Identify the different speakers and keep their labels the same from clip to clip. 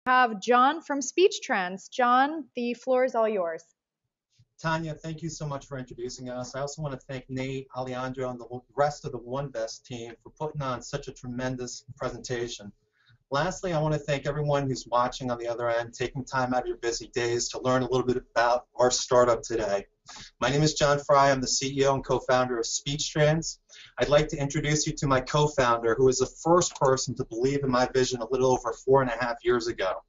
Speaker 1: have John from SpeechTrans. John, the floor is all yours.
Speaker 2: Tanya, thank you so much for introducing us. I also want to thank Nate, Alejandro, and the rest of the OneBest team for putting on such a tremendous presentation. Lastly, I want to thank everyone who's watching on the other end, taking time out of your busy days to learn a little bit about our startup today. My name is John Fry. I'm the CEO and co-founder of SpeechTrans. I'd like to introduce you to my co-founder, who was the first person to believe in my vision a little over 4.5 years ago.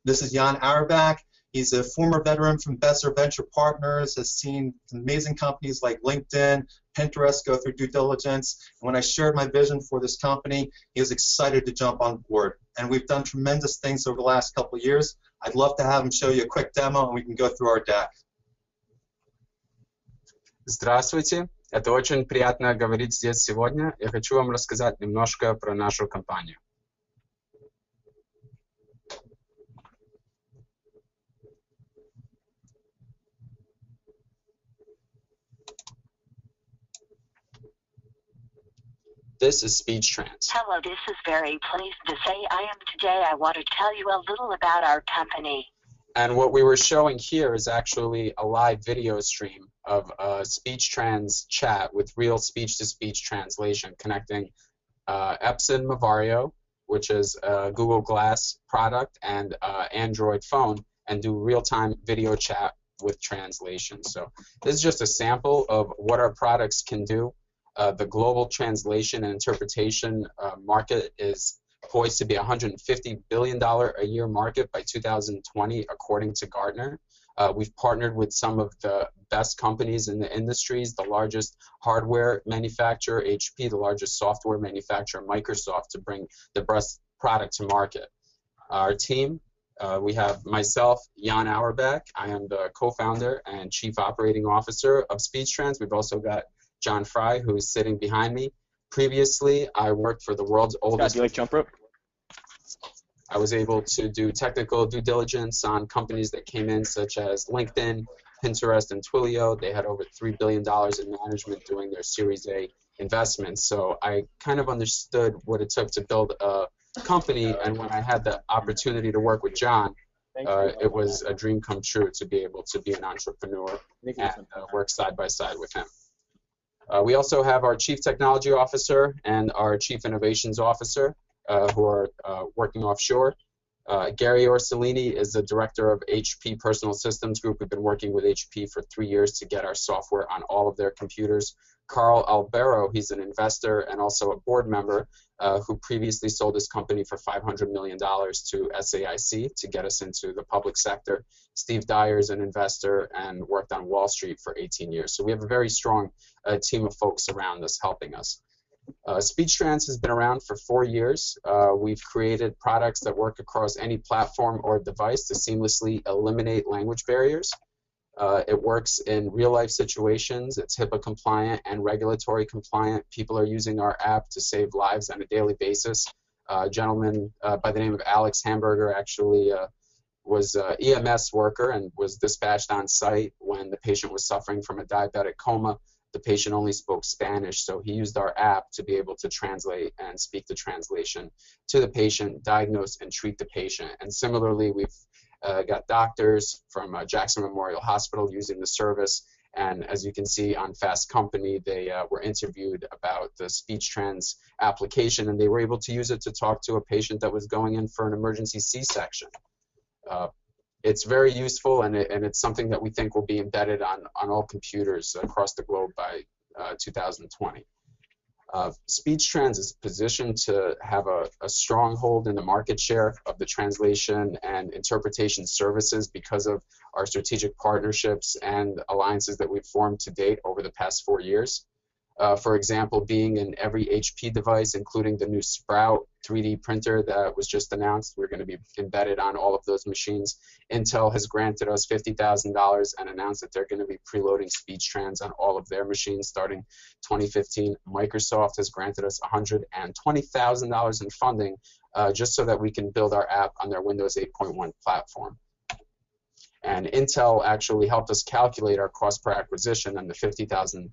Speaker 2: This is Jan Auerbach. He's a former veteran from Besser Venture Partners, has seen amazing companies like LinkedIn, Pinterest go through due diligence. And when I shared my vision for this company, he was excited to jump on board. And we've done tremendous things over the last couple of years. I'd love to have him show you a quick demo, and we can go through our deck.
Speaker 3: Здравствуйте, это очень приятно говорить здесь сегодня. Я хочу вам рассказать немножко про нашу компанию. This is SpeechTrans.
Speaker 4: Hello, this is very pleased to say I am today. I want to tell you a little about our company.
Speaker 3: And what we were showing here is actually a live video stream of a SpeechTrans chat with real speech-to-speech translation connecting Epson Mavario, which is a Google Glass product, and Android phone, and do real-time video chat with translation. So this is just a sample of what our products can do. The global translation and interpretation market is poised to be a $150 billion a year market by 2020, according to Gartner. We've partnered with some of the best companies in the industries, the largest hardware manufacturer, HP, the largest software manufacturer, Microsoft, to bring the best product to market. Our team, we have myself, Jan Auerbach. I am the co-founder and chief operating officer of SpeechTrans. We've also got John Fry, who is sitting behind me. Previously, I worked for the world's oldest...
Speaker 5: Scott, do you like jump rope?
Speaker 3: I was able to do technical due diligence on companies that came in, such as LinkedIn, Pinterest, and Twilio. They had over $3 billion in management doing their Series A investments. So I kind of understood what it took to build a company, and when I had the opportunity to work with John, it was a dream come true to be able to be an entrepreneur and work side by side with him. We also have our Chief Technology Officer and our Chief Innovations Officer who are working offshore. Gary Orsolini is the Director of HP Personal Systems Group. We've been working with HP for 3 years to get our software on all of their computers. Carl Albero, he's an investor and also a board member who previously sold his company for $500 million to SAIC to get us into the public sector. Steve Dyer is an investor and worked on Wall Street for 18 years. So we have a very strong team of folks around us helping us. SpeechTrans has been around for 4 years. We've created products that work across any platform or device to seamlessly eliminate language barriers. It works in real-life situations. It's HIPAA compliant and regulatory compliant. People are using our app to save lives on a daily basis. A gentleman by the name of Alex Hamburger actually was an EMS worker and was dispatched on site when the patient was suffering from a diabetic coma. The patient only spoke Spanish, so he used our app to be able to translate and speak the translation to the patient, diagnose and treat the patient. And similarly, we've got doctors from Jackson Memorial Hospital using the service. And as you can see on Fast Company, they were interviewed about the SpeechTrans application, and they were able to use it to talk to a patient that was going in for an emergency C-section. It's very useful, and it's something that we think will be embedded on all computers across the globe by 2020. SpeechTrans is positioned to have a stronghold in the market share of the translation and interpretation services because of our strategic partnerships and alliances that we've formed to date over the past 4 years. For example, being in every HP device, including the new Sprout 3D printer that was just announced. We're going to be embedded on all of those machines. Intel has granted us $50,000 and announced that they're going to be preloading SpeechTrans on all of their machines starting 2015. Microsoft has granted us $120,000 in funding just so that we can build our app on their Windows 8.1 platform. And Intel actually helped us calculate our cost per acquisition, and the $50,000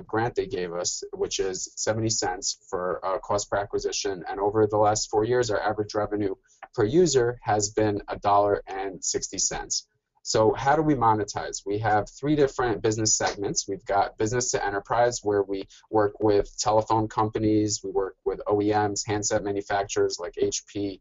Speaker 3: grant they gave us, which is 70 cents for cost per acquisition. And over the last 4 years, our average revenue per user has been $1.60. So how do we monetize? We have 3 different business segments. We've got business to enterprise, where we work with telephone companies, we work with OEMs, handset manufacturers like HP,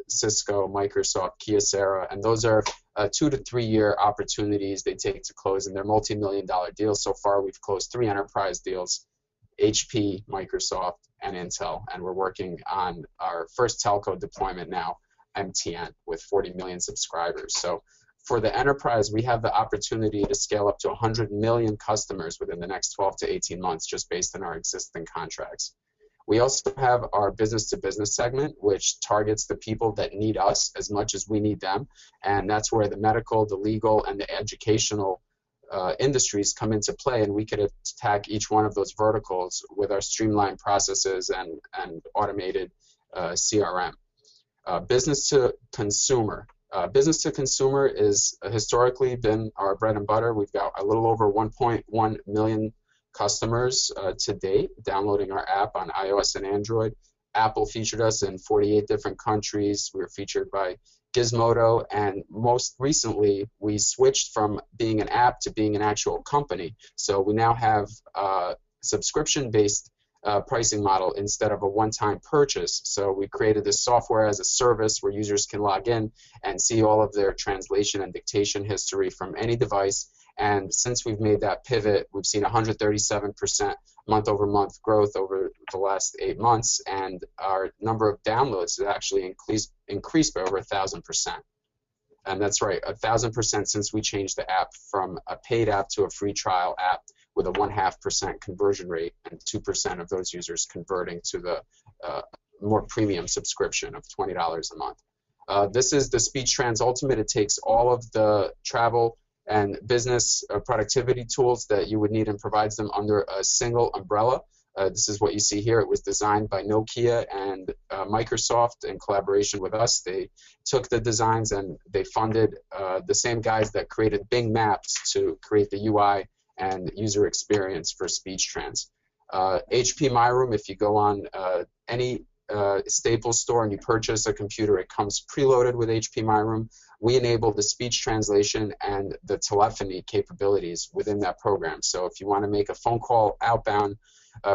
Speaker 3: Cisco, Microsoft, Kyocera, and those are 2 to 3 year opportunities they take to close, and they're multi-million-dollar deals. So far, we've closed 3 enterprise deals: HP, Microsoft, and Intel, and we're working on our first telco deployment now, MTN, with 40 million subscribers. So for the enterprise, we have the opportunity to scale up to 100 million customers within the next 12 to 18 months, just based on our existing contracts. We also have our business-to-business segment, which targets the people that need us as much as we need them, and that's where the medical, the legal, and the educational industries come into play, and we could attack each one of those verticals with our streamlined processes and automated CRM. Business to consumer. Business to consumer is historically been our bread and butter. We've got a little over 1.1 million customers to date downloading our app on iOS and Android. Apple featured us in 48 different countries. We were featured by Gizmodo, and most recently we switched from being an app to being an actual company. So we now have a subscription-based pricing model instead of a one-time purchase. So we created this software as a service where users can log in and see all of their translation and dictation history from any device. And since we've made that pivot, we've seen 137% month-over-month growth over the last 8 months, and our number of downloads has actually increased by over 1,000%. And that's right, 1,000% since we changed the app from a paid app to a free trial app, with a 0.5% conversion rate and 2% of those users converting to the more premium subscription of $20 a month. This is the SpeechTrans Ultimate. It takes all of the travel and business productivity tools that you would need and provides them under a single umbrella. This is what you see here. It was designed by Nokia and Microsoft in collaboration with us. They took the designs and they funded the same guys that created Bing Maps to create the UI and user experience for SpeechTrans. HP My Room, if you go on any Staples store and you purchase a computer, it comes preloaded with HP My Room. We enable the speech translation and the telephony capabilities within that program. So if you want to make a phone call outbound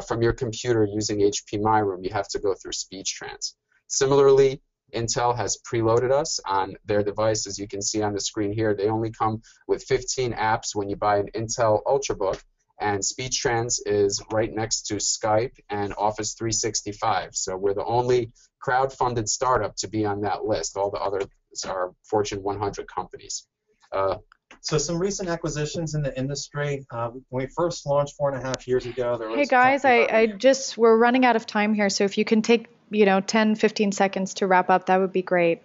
Speaker 3: from your computer using HP My Room, you have to go through SpeechTrans. Similarly, Intel has preloaded us on their device. As you can see on the screen here, they only come with 15 apps when you buy an Intel Ultrabook, and SpeechTrans is right next to Skype and Office 365. So we're the only crowd-funded startup to be on that list. All the others are Fortune 100 companies.
Speaker 2: So some recent acquisitions in the industry. When we first launched 4.5 years ago, there was...
Speaker 1: Hey guys, we're running out of time here, so if you can take 10, 15 seconds to wrap up, that would be great.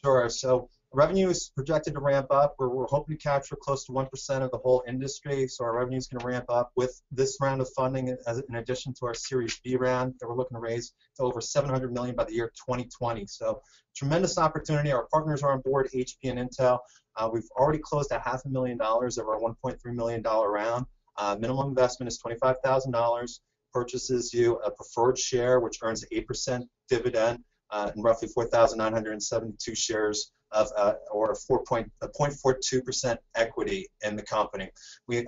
Speaker 2: Sure. So revenue is projected to ramp up. We're hoping to capture close to 1% of the whole industry. So our revenue is going to ramp up with this round of funding, in addition to our Series B round that we're looking to raise to over $700 million by the year 2020. So tremendous opportunity. Our partners are on board, HP and Intel. We've already closed at $500,000 of our $1.3 million round. Minimum investment is $25,000. Purchases you a preferred share, which earns an 8% dividend, and roughly 4,972 shares of, or a 0.42% equity in the company.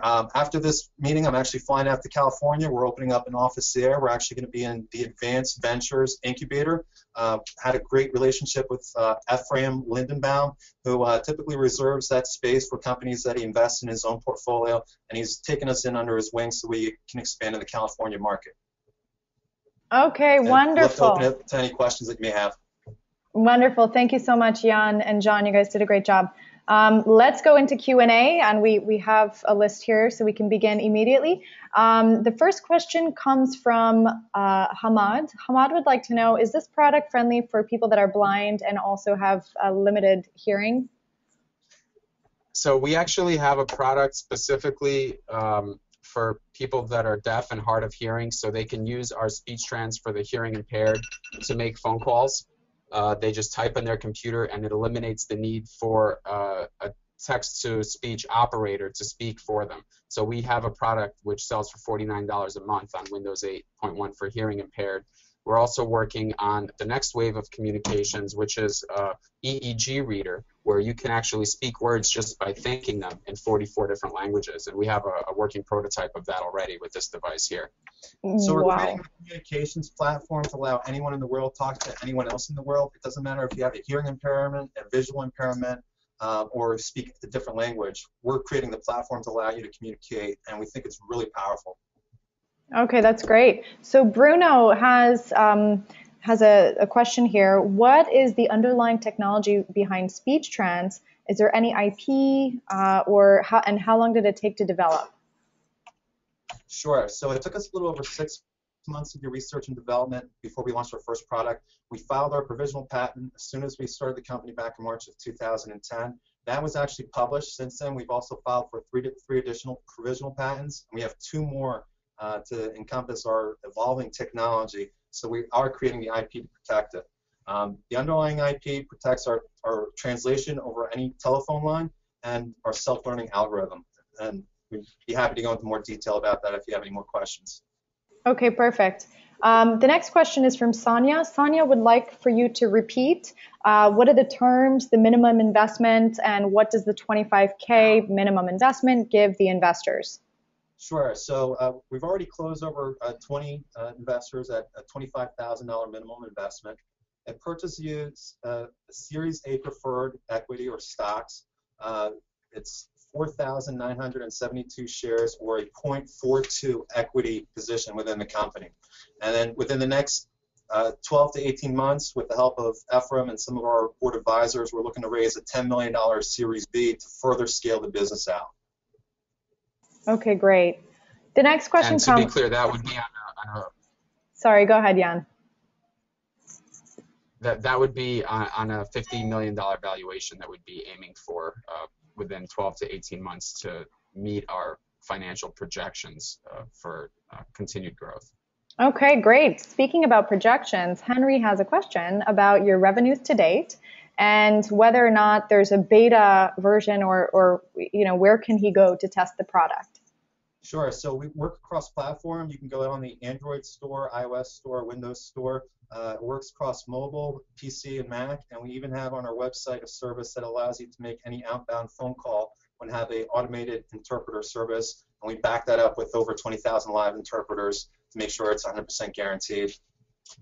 Speaker 2: After this meeting, I'm actually flying out to California. We're opening up an office there. We're actually going to be in the Advanced Ventures Incubator. Had a great relationship with Ephraim Lindenbaum, who typically reserves that space for companies that he invests in his own portfolio, and he's taken us in under his wing so we can expand in the California market.
Speaker 1: Okay, wonderful.
Speaker 2: Let's open it to any questions that you may have.
Speaker 1: Wonderful. Thank you so much, Jan and John. You guys did a great job. Let's go into Q&A, and we have a list here, so we can begin immediately. The first question comes from Hamad. Hamad would like to know, is this product friendly for people that are blind and also have a limited hearing?
Speaker 3: So we actually have a product specifically for people that are deaf and hard of hearing, so they can use our SpeechTrans for the hearing impaired to make phone calls. They just type in their computer, and it eliminates the need for a text-to-speech operator to speak for them. So we have a product which sells for $49 a month on Windows 8.1 for hearing impaired. We're also working on the next wave of communications, which is EEG reader, where you can actually speak words just by thinking them in 44 different languages. And we have a working prototype of that already with this device here.
Speaker 2: So we're
Speaker 1: Wow.
Speaker 2: creating a communications platform to allow anyone in the world to talk to anyone else in the world. It doesn't matter if you have a hearing impairment, a visual impairment, or speak a different language. We're creating the platform to allow you to communicate, and we think it's really powerful.
Speaker 1: Okay, that's great. So Bruno has a question here. What is the underlying technology behind SpeechTrans? Is there any IP, or how long did it take to develop?
Speaker 2: Sure. So it took us a little over 6 months to do research and development before we launched our first product. We filed our provisional patent as soon as we started the company back in March of 2010. That was actually published. Since then, we've also filed for three additional provisional patents. And we have 2 more to encompass our evolving technology. So we are creating the IP to protect it. The underlying IP protects our translation over any telephone line and our self-learning algorithm. And we'd be happy to go into more detail about that if you have any more questions.
Speaker 1: Okay, perfect. The next question is from Sonia. Sonia would like for you to repeat what are the terms, the minimum investment, and what does the 25K minimum investment give the investors?
Speaker 2: Sure. So we've already closed over 20 investors at a $25,000 minimum investment. It purchases a Series A preferred equity or stocks. It's 4,972 shares or a 0.42 equity position within the company. And then within the next 12 to 18 months, with the help of Ephraim and some of our board advisors, we're looking to raise a $10 million Series B to further scale the business out.
Speaker 1: Okay, great. The next question
Speaker 3: And to be clear, that would be on a
Speaker 1: Sorry, go ahead, Jan.
Speaker 3: that would be on a $50 million valuation that would be aiming for within 12 to 18 months to meet our financial projections for continued growth.
Speaker 1: Okay, great. Speaking about projections, Henry has a question about your revenues to date and whether or not there's a beta version or where can he go to test the product?
Speaker 2: Sure. So we work across platform. You can go on the Android store, iOS store, Windows store. It works across mobile, PC, and Mac. And we even have on our website a service that allows you to make any outbound phone call and have an automated interpreter service. And we back that up with over 20,000 live interpreters to make sure it's 100% guaranteed.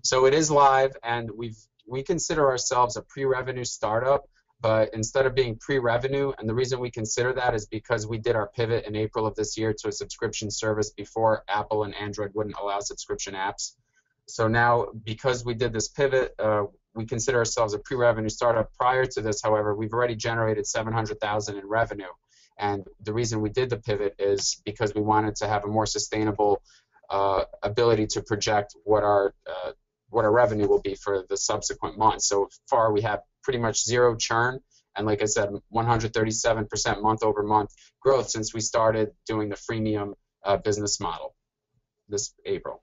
Speaker 3: So it is live, and we consider ourselves a pre-revenue startup. But instead of being pre-revenue, and the reason we consider that is because we did our pivot in April of this year to a subscription service before Apple and Android wouldn't allow subscription apps. So now, because we did this pivot, we consider ourselves a pre-revenue startup. Prior to this, however, we've already generated $700,000 in revenue. And the reason we did the pivot is because we wanted to have a more sustainable ability to project what our revenue will be for the subsequent months. So far, we have pretty much zero churn, and like I said, 137% month-over-month growth since we started doing the freemium business model this April.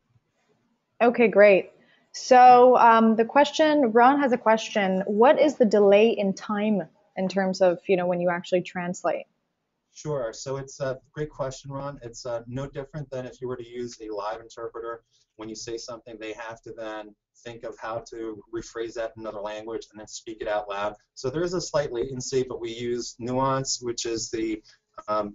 Speaker 1: Okay, great. So Ron has a question. What is the delay in time in terms of, when you actually translate?
Speaker 2: Sure. So it's a great question, Ron. It's no different than if you were to use a live interpreter. When you say something, they have to then think of how to rephrase that in another language and then speak it out loud. So there is a slight latency, but we use Nuance, which is the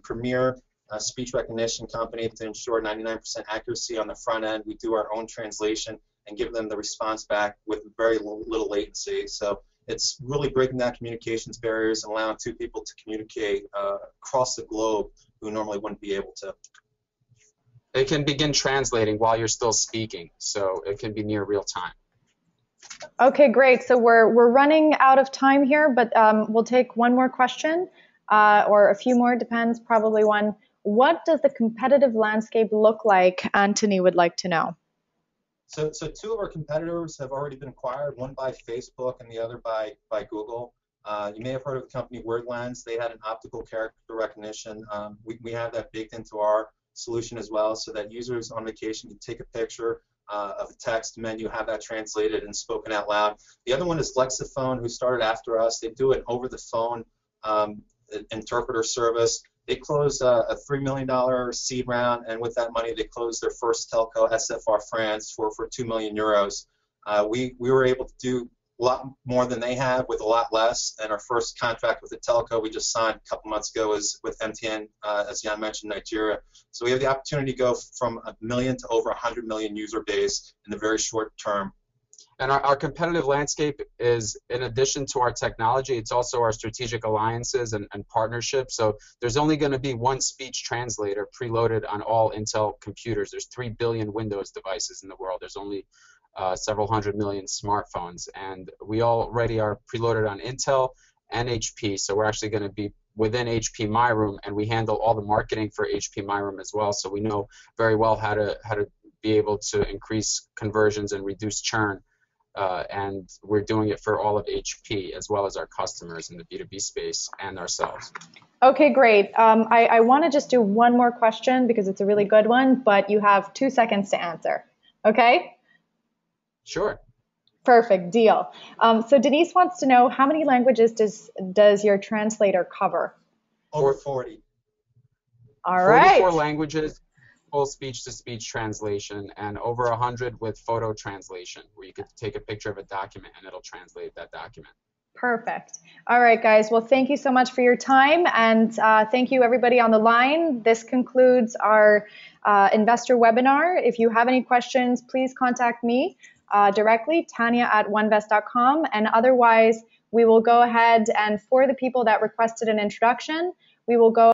Speaker 2: premier speech recognition company, to ensure 99% accuracy on the front end. We do our own translation and give them the response back with very little latency. So it's really breaking down communications barriers and allowing 2 people to communicate across the globe who normally wouldn't be able to.
Speaker 3: It can begin translating while you're still speaking, so it can be near real time.
Speaker 1: Okay, great. So we're running out of time here, but we'll take one more question or a few more, depends, probably one. What does the competitive landscape look like? Anthony would like to know.
Speaker 2: So 2 of our competitors have already been acquired, one by Facebook and the other by Google. You may have heard of the company WordLens. They had an optical character recognition. We have that baked into our solution as well, so that users on vacation can take a picture of a text menu, have that translated and spoken out loud. The other one is Lexiphone, who started after us. They do an over-the-phone interpreter service. They closed a $3 million seed round, and with that money, they closed their first telco, SFR France, for 2 million euros. We were able to do a lot more than they have with a lot less, and our first contract with the telco we just signed a couple months ago is with MTN, as Jan mentioned, Nigeria. So we have the opportunity to go from 1 million to over 100 million user base in the very short term.
Speaker 3: And our competitive landscape is, in addition to our technology, it's also our strategic alliances and partnerships. So there's only going to be one speech translator preloaded on all Intel computers. There's 3 billion Windows devices in the world. There's only several hundred million smartphones. And we already are preloaded on Intel and HP. So we're actually going to be within HP MyRoom, and we handle all the marketing for HP MyRoom as well. So we know very well how to be able to increase conversions and reduce churn. And we're doing it for all of HP as well as our customers in the B2B space and ourselves.
Speaker 1: Okay, great. I want to just do one more question because it's a really good one, but you have 2 seconds to answer. Okay?
Speaker 3: Sure.
Speaker 1: Perfect, deal. So Denise wants to know, how many languages does your translator cover?
Speaker 2: Over 40.
Speaker 1: All right.
Speaker 3: 44 languages. Full speech-to-speech translation, and over 100 with photo translation, where you could take a picture of a document and it'll translate that document.
Speaker 1: Perfect. All right, guys. Well, thank you so much for your time, and thank you, everybody on the line. This concludes our investor webinar. If you have any questions, please contact me directly, Tanya@onevest.com, and otherwise, we will go ahead and for the people that requested an introduction, we will go